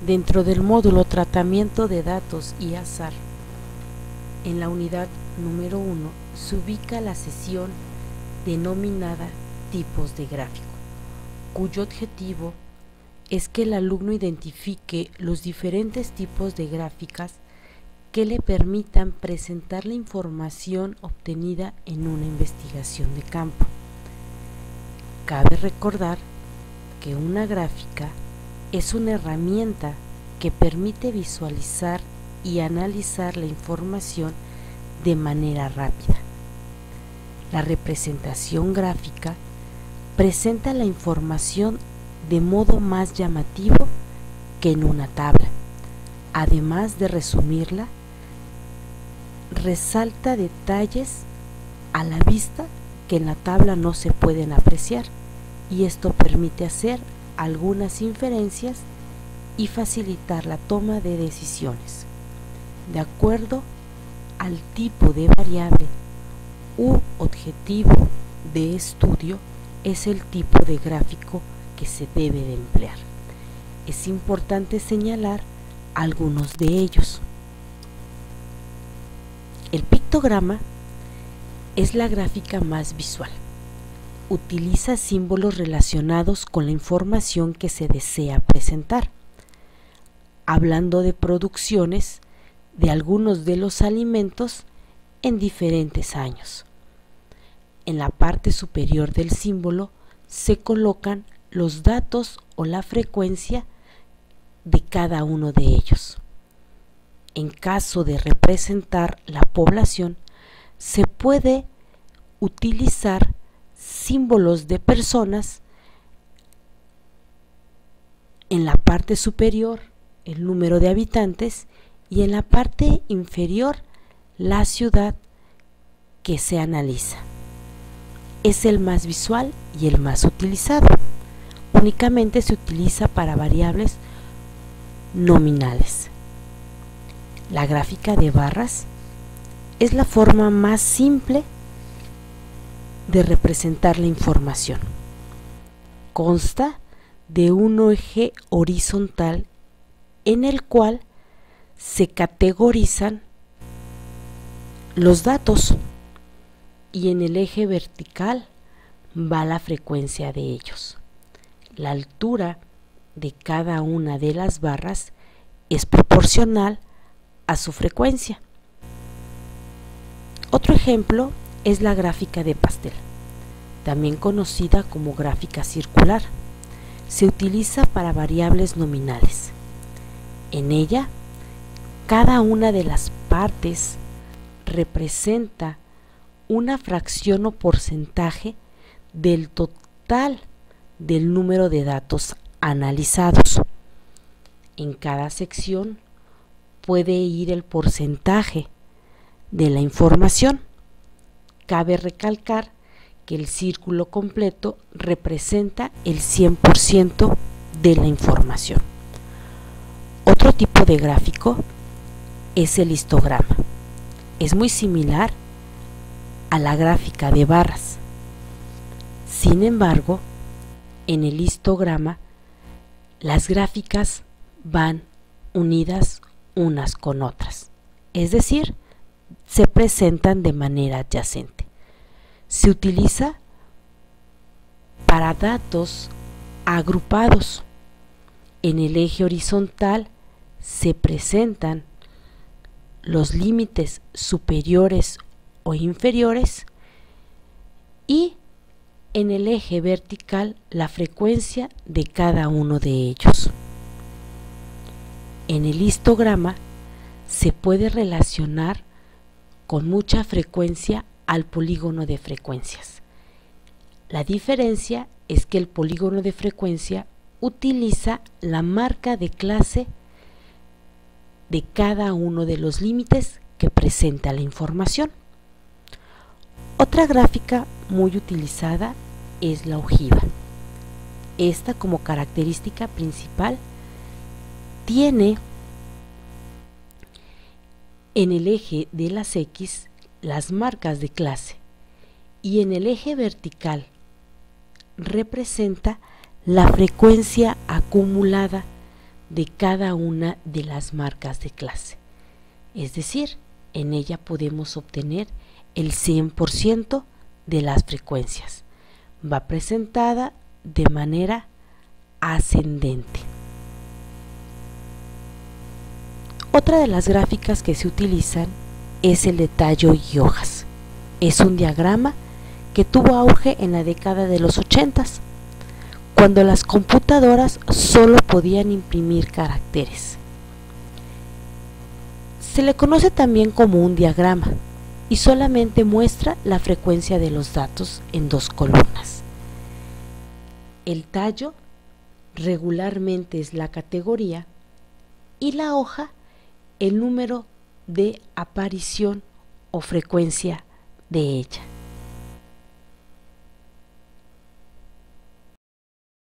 Dentro del módulo Tratamiento de datos y azar, en la unidad número 1 se ubica la sesión denominada Tipos de gráfico, cuyo objetivo es que el alumno identifique los diferentes tipos de gráficas que le permitan presentar la información obtenida en una investigación de campo. Cabe recordar que una gráfica es una herramienta que permite visualizar y analizar la información de manera rápida. La representación gráfica presenta la información de modo más llamativo que en una tabla. Además de resumirla, resalta detalles a la vista que en la tabla no se pueden apreciar, y esto permite hacer algunas inferencias y facilitar la toma de decisiones. De acuerdo al tipo de variable u objetivo de estudio, es el tipo de gráfico que se debe de emplear. Es importante señalar algunos de ellos. El pictograma es la gráfica más visual. Utiliza símbolos relacionados con la información que se desea presentar, hablando de producciones de algunos de los alimentos en diferentes años. En la parte superior del símbolo se colocan los datos o la frecuencia de cada uno de ellos. En caso de representar la población, se puede utilizar símbolos de personas. En la parte superior, el número de habitantes, y en la parte inferior, la ciudad que se analiza. Es el más visual y el más utilizado. Únicamente se utiliza para variables nominales. La gráfica de barras es la forma más simple de representar la información. Consta de un eje horizontal en el cual se categorizan los datos, y en el eje vertical va la frecuencia de ellos. La altura de cada una de las barras es proporcional a su frecuencia. Otro ejemplo es la gráfica de pastel, también conocida como gráfica circular. Se utiliza para variables nominales. En ella, cada una de las partes representa una fracción o porcentaje del total del número de datos analizados. En cada sección puede ir el porcentaje de la información. Cabe recalcar que el círculo completo representa el 100% de la información. Otro tipo de gráfico es el histograma. Es muy similar a la gráfica de barras. Sin embargo, en el histograma, las gráficas van unidas unas con otras, es decir, se presentan de manera adyacente. Se utiliza para datos agrupados. En el eje horizontal se presentan los límites superiores o inferiores, y en el eje vertical la frecuencia de cada uno de ellos. En el histograma se puede relacionar con mucha frecuencia al polígono de frecuencias. La diferencia es que el polígono de frecuencia utiliza la marca de clase de cada uno de los límites que presenta la información. Otra gráfica muy utilizada es la ojiva. Esta, como característica principal, tiene en el eje de las X las marcas de clase, y en el eje vertical representa la frecuencia acumulada de cada una de las marcas de clase. Es decir, en ella podemos obtener el 100% de las frecuencias. Va presentada de manera ascendente. Otra de las gráficas que se utilizan es el de tallo y hojas. Es un diagrama que tuvo auge en la década de los 80, cuando las computadoras solo podían imprimir caracteres. Se le conoce también como un diagrama y solamente muestra la frecuencia de los datos en dos columnas. El tallo regularmente es la categoría y la hoja el número de aparición o frecuencia de ella.